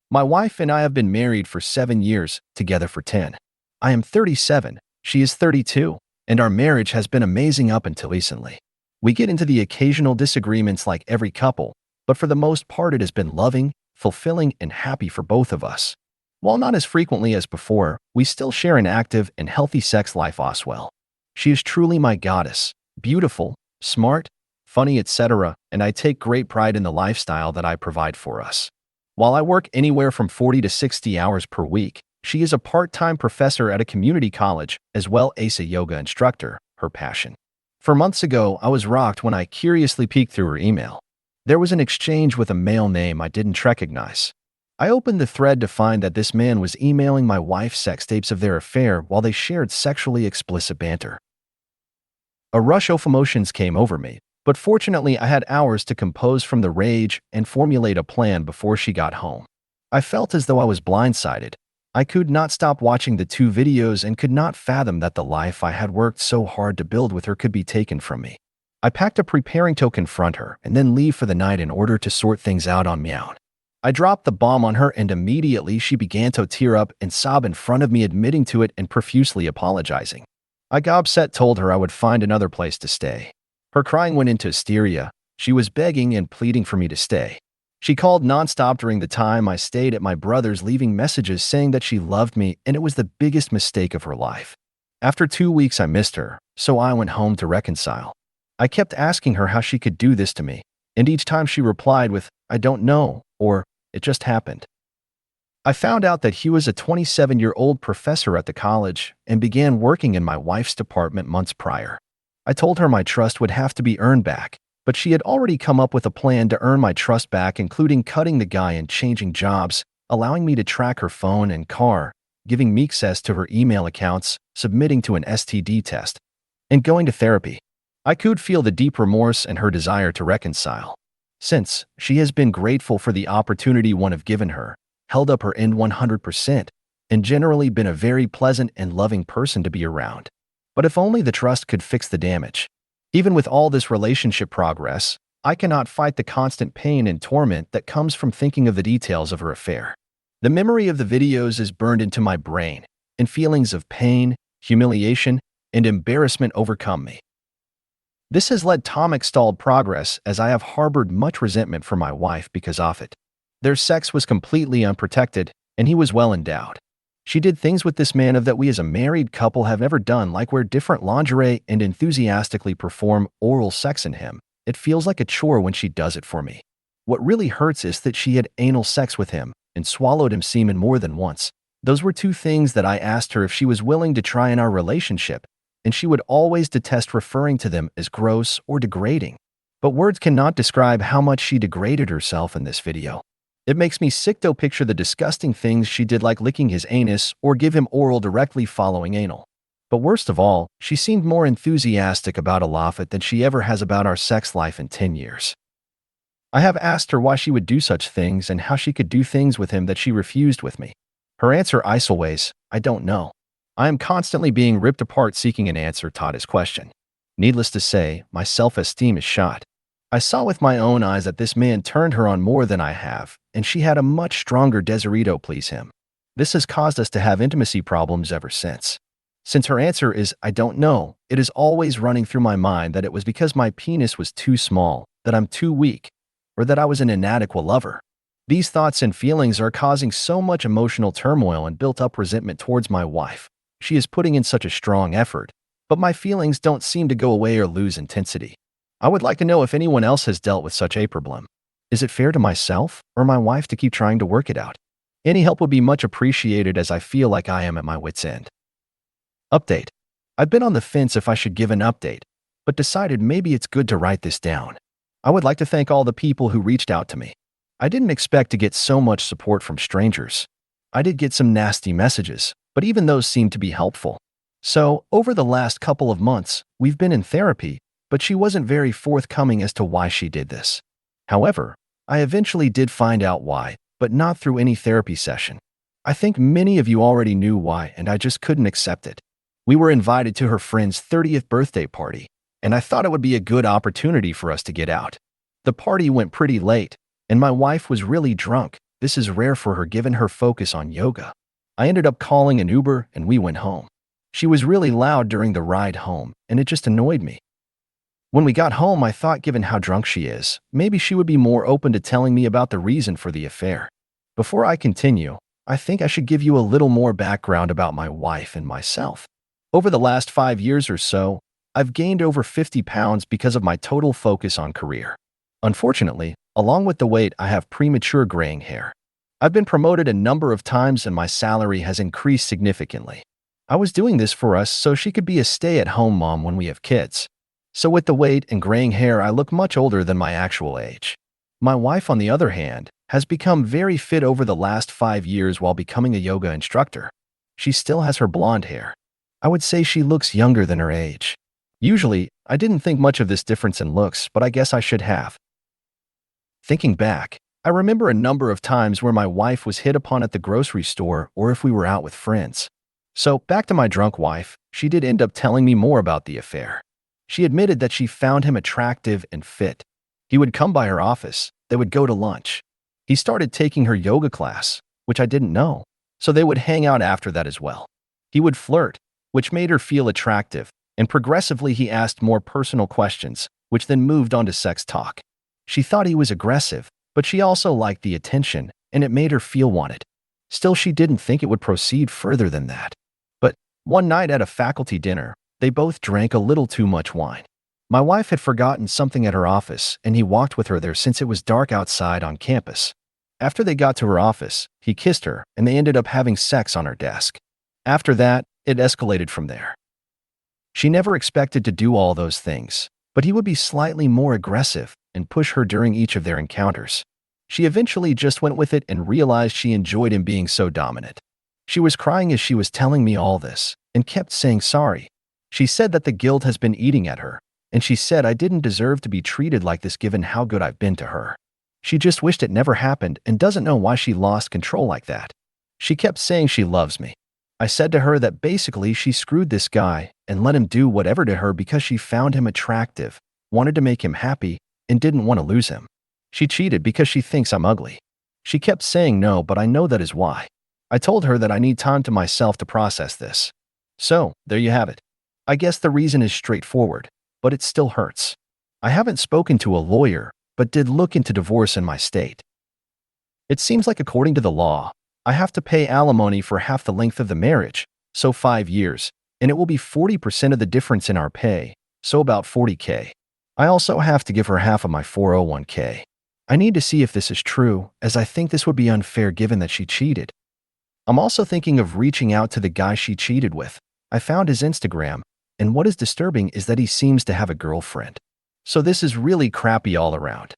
My wife and I have been married for 7 years, together for 10. I am 37, she is 32, and our marriage has been amazing up until recently. We get into the occasional disagreements like every couple, but for the most part it has been loving, fulfilling, and happy for both of us. While not as frequently as before, we still share an active and healthy sex life as well. She is truly my goddess, beautiful, smart, funny, etc., and I take great pride in the lifestyle that I provide for us. While I work anywhere from 40 to 60 hours per week, she is a part-time professor at a community college as well as a yoga instructor, her passion. For months ago, I was rocked when I curiously peeked through her email. There was an exchange with a male name I didn't recognize. I opened the thread to find that this man was emailing my wife sex tapes of their affair while they shared sexually explicit banter. A rush of emotions came over me, but fortunately I had hours to compose from the rage and formulate a plan before she got home. I felt as though I was blindsided. I could not stop watching the two videos and could not fathom that the life I had worked so hard to build with her could be taken from me. I packed up preparing to confront her and then leave for the night in order to sort things out on my own. I dropped the bomb on her and immediately she began to tear up and sob in front of me, admitting to it and profusely apologizing. I got upset, told her I would find another place to stay. Her crying went into hysteria. She was begging and pleading for me to stay. She called nonstop during the time I stayed at my brother's, leaving messages saying that she loved me and it was the biggest mistake of her life. After 2 weeks I missed her, so I went home to reconcile. I kept asking her how she could do this to me, and each time she replied with, "I don't know," or "It just happened." I found out that he was a 27-year-old professor at the college and began working in my wife's department months prior. I told her my trust would have to be earned back, but she had already come up with a plan to earn my trust back, including cutting the guy and changing jobs, allowing me to track her phone and car, giving me access to her email accounts, submitting to an STD test, and going to therapy. I could feel the deep remorse and her desire to reconcile. Since, she has been grateful for the opportunity one have given her, held up her end 100%, and generally been a very pleasant and loving person to be around. But if only the trust could fix the damage. Even with all this relationship progress, I cannot fight the constant pain and torment that comes from thinking of the details of her affair. The memory of the videos is burned into my brain, and feelings of pain, humiliation, and embarrassment overcome me. This has led to stalled progress, as I have harbored much resentment for my wife because of it. Their sex was completely unprotected, and he was well endowed. She did things with this man that we as a married couple have never done, like wear different lingerie and enthusiastically perform oral sex in him. It feels like a chore when she does it for me. What really hurts is that she had anal sex with him and swallowed him semen more than once. Those were two things that I asked her if she was willing to try in our relationship, and she would always detest referring to them as gross or degrading. But words cannot describe how much she degraded herself in this video. It makes me sick to picture the disgusting things she did, like licking his anus or give him oral directly following anal. But worst of all, she seemed more enthusiastic about Alafat than she ever has about our sex life in 10 years. I have asked her why she would do such things and how she could do things with him that she refused with me. Her answer is always, "I don't know." I am constantly being ripped apart seeking an answer to this question. Needless to say, my self-esteem is shot. I saw with my own eyes that this man turned her on more than I have, and she had a much stronger desire to please him. This has caused us to have intimacy problems ever since. Since her answer is, "I don't know," it is always running through my mind that it was because my penis was too small, that I'm too weak, or that I was an inadequate lover. These thoughts and feelings are causing so much emotional turmoil and built-up resentment towards my wife. She is putting in such a strong effort, but my feelings don't seem to go away or lose intensity. I would like to know if anyone else has dealt with such a problem. Is it fair to myself or my wife to keep trying to work it out? Any help would be much appreciated, as I feel like I am at my wit's end. Update. I've been on the fence if I should give an update, but decided maybe it's good to write this down. I would like to thank all the people who reached out to me. I didn't expect to get so much support from strangers. I did get some nasty messages, but even those seemed to be helpful. So, over the last couple of months, we've been in therapy, but she wasn't very forthcoming as to why she did this. However, I eventually did find out why, but not through any therapy session. I think many of you already knew why, and I just couldn't accept it. We were invited to her friend's 30th birthday party, and I thought it would be a good opportunity for us to get out. The party went pretty late, and my wife was really drunk, This is rare for her given her focus on yoga. I ended up calling an Uber and we went home. She was really loud during the ride home, and it just annoyed me. When we got home, I thought given how drunk she is, maybe she would be more open to telling me about the reason for the affair. Before I continue, I think I should give you a little more background about my wife and myself. Over the last 5 years or so, I've gained over 50 pounds because of my total focus on career. Unfortunately, along with the weight, I have premature graying hair. I've been promoted a number of times and my salary has increased significantly. I was doing this for us so she could be a stay-at-home mom when we have kids. So with the weight and graying hair, I look much older than my actual age. My wife, on the other hand, has become very fit over the last 5 years while becoming a yoga instructor. She still has her blonde hair. I would say she looks younger than her age. Usually, I didn't think much of this difference in looks, but I guess I should have. Thinking back, I remember a number of times where my wife was hit upon at the grocery store or if we were out with friends. So, back to my drunk wife, she did end up telling me more about the affair. She admitted that she found him attractive and fit. He would come by her office, they would go to lunch. He started taking her yoga class, which I didn't know, so they would hang out after that as well. He would flirt, which made her feel attractive, and progressively he asked more personal questions, which then moved on to sex talk. She thought he was aggressive, but she also liked the attention, and it made her feel wanted. Still, she didn't think it would proceed further than that. But one night at a faculty dinner, they both drank a little too much wine. My wife had forgotten something at her office, and he walked with her there since it was dark outside on campus. After they got to her office, he kissed her, and they ended up having sex on her desk. After that, it escalated from there. She never expected to do all those things, but he would be slightly more aggressive and push her during each of their encounters. She eventually just went with it and realized she enjoyed him being so dominant. She was crying as she was telling me all this, and kept saying sorry. She said that the guilt has been eating at her, and she said I didn't deserve to be treated like this given how good I've been to her. She just wished it never happened and doesn't know why she lost control like that. She kept saying she loves me. I said to her that basically she screwed this guy and let him do whatever to her because she found him attractive, wanted to make him happy, and didn't want to lose him. She cheated because she thinks I'm ugly. She kept saying no, but I know that is why. I told her that I need time to myself to process this. So, there you have it. I guess the reason is straightforward, but it still hurts. I haven't spoken to a lawyer, but did look into divorce in my state. It seems like according to the law, I have to pay alimony for half the length of the marriage, so 5 years, and it will be 40% of the difference in our pay, so about $40K. I also have to give her half of my 401K. I need to see if this is true, as I think this would be unfair given that she cheated. I'm also thinking of reaching out to the guy she cheated with. I found his Instagram, and what is disturbing is that he seems to have a girlfriend. So this is really crappy all around.